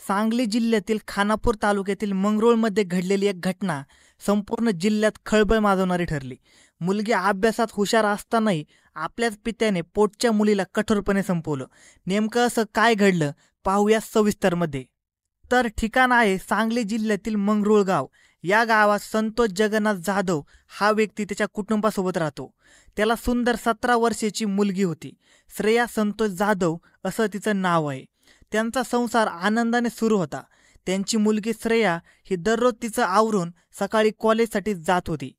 सांगली जिल्ह्यातील खानापूर तालुक्यातील मंगरुळमध्ये घडलेली एक घटना संपूर्ण जिल्ह्यात खळबळ माजवणारी ठरली। मुलगी अभ्यासात हुशार असतानाही आपल्याच पित्याने पोटच्या मुलीला कठोरपणे संपवलं। नेमकं असं काय घडलं पाहूया सविस्तरमध्ये। तर ठिकाण आहे सांगली जिल्ह्यातील मंगरुळ गाव। या गावात संतोष जगन्नाथ जाधव हा व्यक्ती त्याच्या कुटुंबासोबत राहतो। त्याला सुंदर 17 वर्षाची मुलगी होती। श्रेया संतोष जाधव असं तिचं नाव आहे। त्यांचा संसार आनंदाने सुरू होता। त्यांची मुलगी श्रेया ही दररोज तिचं आवरून सकाळी कॉलेजसाठी जात होती।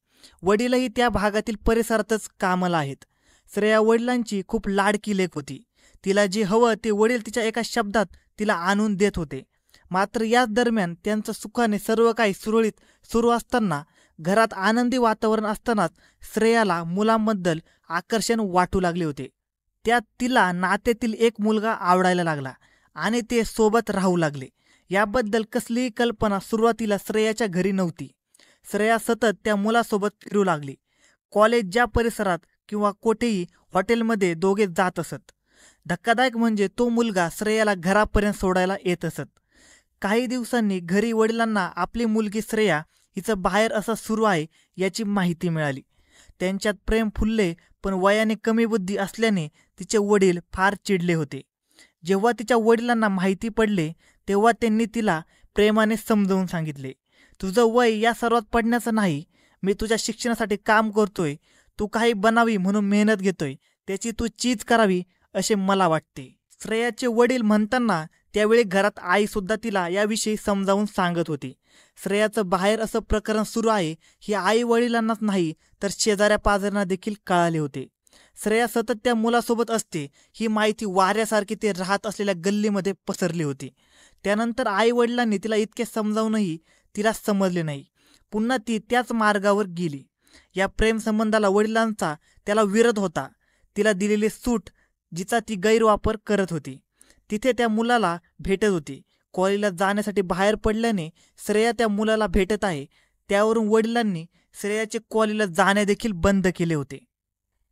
वडीलही त्या भागातील परिसरातच कामाला आहेत। श्रेया वडिलांची खूप लाडकी लेक होती। तिला जे हवं ते वडील तिच्या एका शब्दात तिला आणून देत होते। मात्र याच दरम्यान त्यांचं सुखाने सर्व काही सुरळीत सुरू असताना, घरात आनंदी वातावरण असतानाच श्रेयाला मुलांबद्दल आकर्षण वाटू लागले होते। त्यात तिला नात्यातील एक मुलगा आवडायला लागला आणि ते सोबत राहू लागले। याबद्दल कसलीही कल्पना सुरुवातीला श्रेयाच्या घरी नव्हती। श्रेया सतत त्या मुलासोबत फिरू लागली। कॉलेजच्या परिसरात किंवा कोठेही हॉटेलमध्ये दोघे जात असत। धक्कादायक म्हणजे तो मुलगा श्रेयाला घरापर्यंत सोडायला येत असत। काही दिवसांनी घरी वडिलांना आपली मुलगी श्रेया हिचं बाहेर असं सुरू आहे याची माहिती मिळाली। त्यांच्यात प्रेम फुलले, पण वयाने कमी बुद्धी असल्याने तिचे वडील फार चिडले होते। जेव्हा तिच्या वडिलांना माहिती पडले तेव्हा त्यांनी तिला प्रेमाने समजावून सांगितले, तुझं वय या सर्वात पडण्याचं नाही। मी तुझ्या शिक्षणासाठी काम करतोय, तू काही बनावी म्हणून मेहनत घेतोय, त्याची तू चीज करावी असे मला वाटते। श्रेयाचे वडील म्हणताना त्यावेळी घरात आई सुद्धा तिला याविषयी समजावून सांगत होती। श्रेयाचं बाहेर असं प्रकरण सुरू आहे ही आई वडिलांनाच नाही तर शेजाऱ्या पाजाऱ्यांना देखील कळाले होते। श्रेया सतत त्या मुलासोबत असते ही माहिती वाऱ्यासारखी ते राहत असलेल्या गल्लीमध्ये पसरली होती। त्यानंतर आई वडिलांनी तिला इतके समजावूनही तिला समजले नाही। पुन्हा ती त्याच मार्गावर गेली। या प्रेम संबंधाला वडिलांचा त्याला विरोध होता। तिला दिलेली सूट जिचा ती गैरवापर करत होती। तिथे त्या मुलाला भेटत होती। कॉलेजला जाण्यासाठी बाहेर पडल्याने श्रेया त्या मुलाला भेटत आहे, त्यावरून वडिलांनी श्रेयाचे कॉलेजला जाणे देखील बंद केले होते।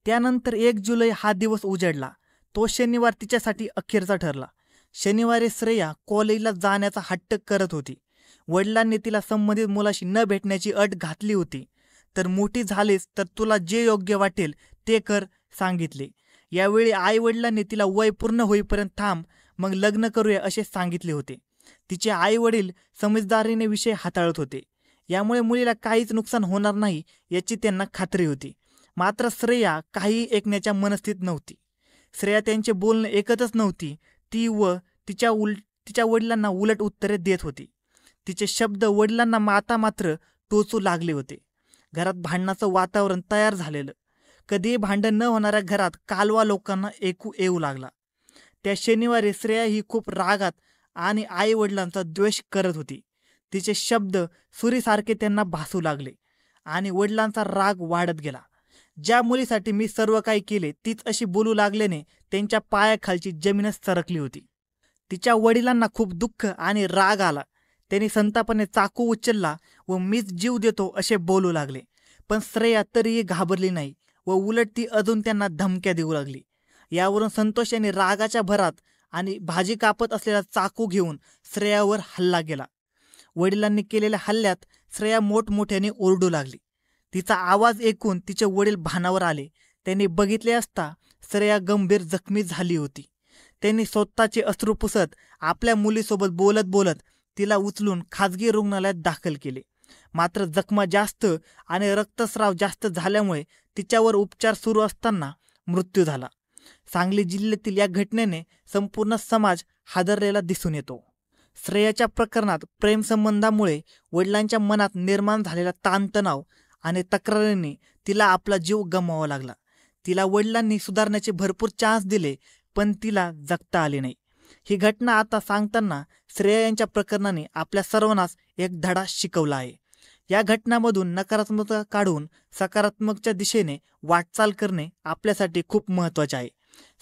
त्यानंतर 1 जुलै हा दिवस उजाडला। तो शनिवार तिच्यासाठी अखेरचा ठरला। शनिवारी श्रेया कॉलेजला जाण्याचा हट्ट करत होती। वडिलांनी तिला संबंधित मुलाशी न भेटण्याची अट घातली होती। तर मोठी झालीस तर तुला जे योग्य वाटेल ते कर सांगितले। यावेळी आई वडिलांनी तिला वय पूर्ण होईपर्यंत थांब, मग लग्न करूया असे सांगितले होते। तिचे आई वडील समजदारीने विषय हाताळत होते। यामुळे मुलीला काहीच नुकसान होणार नाही याची त्यांना खात्री होती। मात्र श्रेया काही ऐकण्याच्या मनस्थितीत नव्हती। श्रेया त्यांचे बोलणे ऐकतच नव्हती। ती तिच्या वडिलांना उलट उत्तरे देत होती। तिचे शब्द वडिलांना मात्र टोचू लागले होते। घरात भांडणाचं वातावरण तयार झालेलं। कधीही भांडण न होणाऱ्या घरात कालवा लोकांना ऐकू येऊ लागला। त्या शनिवारी श्रेया ही खूप रागात आणि आई वडिलांचा द्वेष करत होती। तिचे शब्द सुरीसारखे त्यांना भासू लागले आणि वडिलांचा राग वाढत गेला। ज्या मुलीसाठी मी सर्व काही केले तीच अशी बोलू लागल्याने त्यांच्या पायाखालची जमीनच सरकली होती। तिच्या वडिलांना खूप दुःख आणि राग आला। त्यांनी संतापाने चाकू उचलला व मीच जीव देतो असे बोलू लागले। पण श्रेया तरीही घाबरली नाही व उलट ती अजून त्यांना धमक्या देऊ लागली। यावरून संतोष यांनी रागाच्या भरात आणि भाजी कापत असलेला चाकू घेऊन श्रेयावर हल्ला केला। वडिलांनी केलेल्या हल्ल्यात श्रेया मोठमोठ्याने ओरडू लागली। तिचा आवाज ऐकून तिचे वडील भानावर आले। त्यांनी बघितले असता श्रेया गंभीर जखमी झाली होती। त्यांनी स्वतःचे अश्रू पुसत आपल्या मुलीसोबत बोलत बोलत तिला उचलून खाजगी रुग्णालयात दाखल केले। मात्र जखमा जास्त आणि रक्तस्राव जास्त झाल्यामुळे तिच्यावर उपचार सुरू असताना मृत्यू झाला। सांगली जिल्ह्यातील या घटनेने संपूर्ण समाज हादरलेला दिसून येतो। श्रेयाच्या प्रकरणात प्रेमसंबंधामुळे वडिलांच्या मनात निर्माण झालेला ताणतणाव आणि तक्रारींनी तिला आपला जीव गमवावा लागला। तिला वडिलांनी सुधारण्याचे भरपूर चान्स दिले, पण तिला जगता आले नाही। ही घटना आता सांगताना श्रेया यांच्या प्रकरणाने आपल्या सर्वांनाच एक धडा शिकवला आहे। या घटनांमधून नकारात्मकता काढून सकारात्मकच्या दिशेने वाटचाल करणे आपल्यासाठी खूप महत्त्वाचे आहे।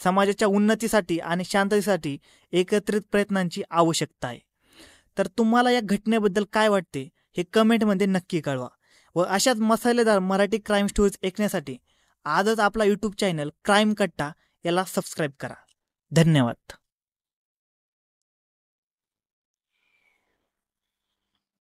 समाजाच्या उन्नतीसाठी आणि शांततेसाठी एकत्रित प्रयत्नांची आवश्यकता आहे। तर तुम्हाला या घटनेबद्दल काय वाटते हे कमेंटमध्ये नक्की कळवा व अशाच मसालेदार मराठी क्राईम स्टोरीज ऐकण्यासाठी आजच आपला यूट्यूब चॅनल क्राईम कट्टा याला सबस्क्राईब करा। धन्यवाद।